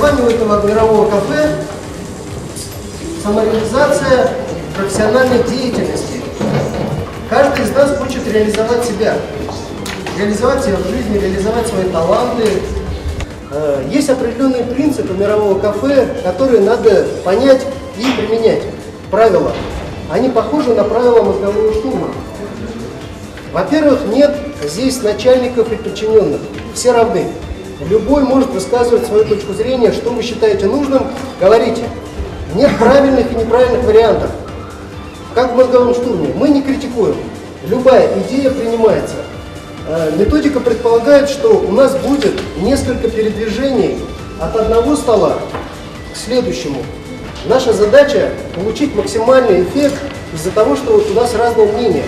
названию этого мирового кафе самореализация профессиональной деятельности. Каждый из нас хочет реализовать себя в жизни, реализовать свои таланты. Есть определенные принципы мирового кафе, которые надо понять и применять. Правила. Они похожи на правила мозгового штурма. Во-первых, нет здесь начальников и подчиненных. Все равны. Любой может высказывать свою точку зрения, что вы считаете нужным, говорите. Нет правильных и неправильных вариантов. Как в мозговом штурме. Мы не критикуем. Любая идея принимается. Методика предполагает, что у нас будет несколько передвижений от одного стола к следующему. Наша задача – получить максимальный эффект из-за того, что у нас разное мнение.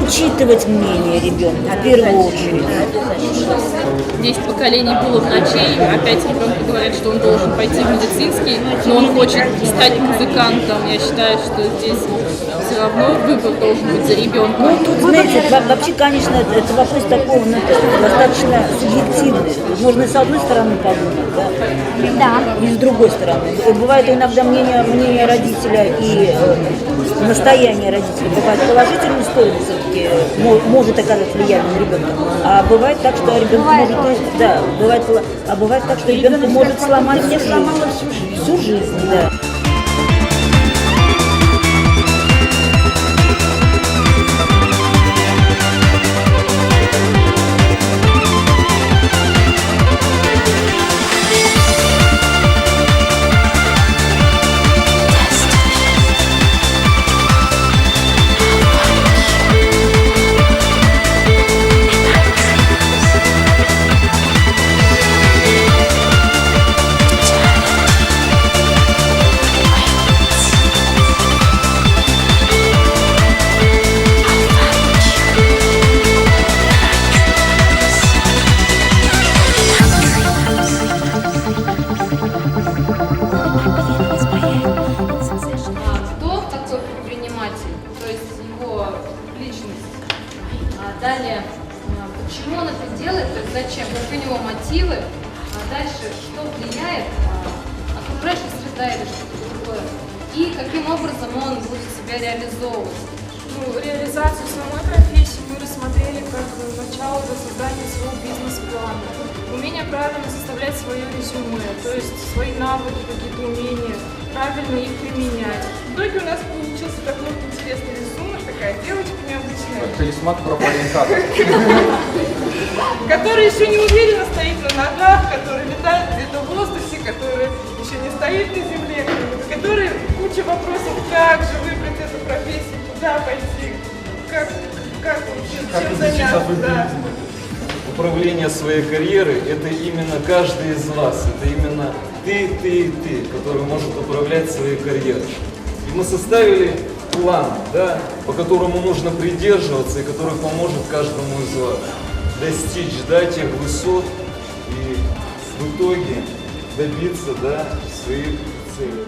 Учитывать мнение ребенка в первую очередь. 10 поколений было ночей. Опять ребенку говорят, что он должен пойти в медицинский, но он хочет стать музыкантом. Я считаю, что здесь все равно выбор должен быть за ребенком. Ну, тут, знаете, вообще, конечно, это вопрос такого, достаточно субъективный. Можно и с одной стороны подумать, да? И с другой стороны. Бывает иногда мнение родителя и настояние родителя бывает положительной стороны, все-таки может оказать влияние на ребенка. А бывает так, что ребенок может, да, бывает так, что ребенку может сломать всю жизнь, да. Далее, почему он это делает, то есть зачем, какие у него мотивы, а дальше, что влияет, окружающая среда или что-то другое, и каким образом он будет себя реализовывать. Ну, реализацию самой профессии мы рассмотрели как начало до создания своего бизнес-плана. Умение правильно составлять свое резюме, то есть свои навыки, какие-то умения, правильно их применять. В итоге у нас получился такой интересный рисунок, такая девочка необычная. Талисман профориентатор. Которая еще не уверенно стоит на ногах, которая летает где-то в воздухе, которая еще не стоит на земле, которая куча вопросов, как же выбрать эту профессию, куда пойти, как чем заняться. Да. Управление своей карьерой – это именно каждый из вас, это именно ты, который может управлять своей карьерой. И мы составили план, да, по которому нужно придерживаться и который поможет каждому из вас достичь, да, тех высот и в итоге добиться, да, своих целей.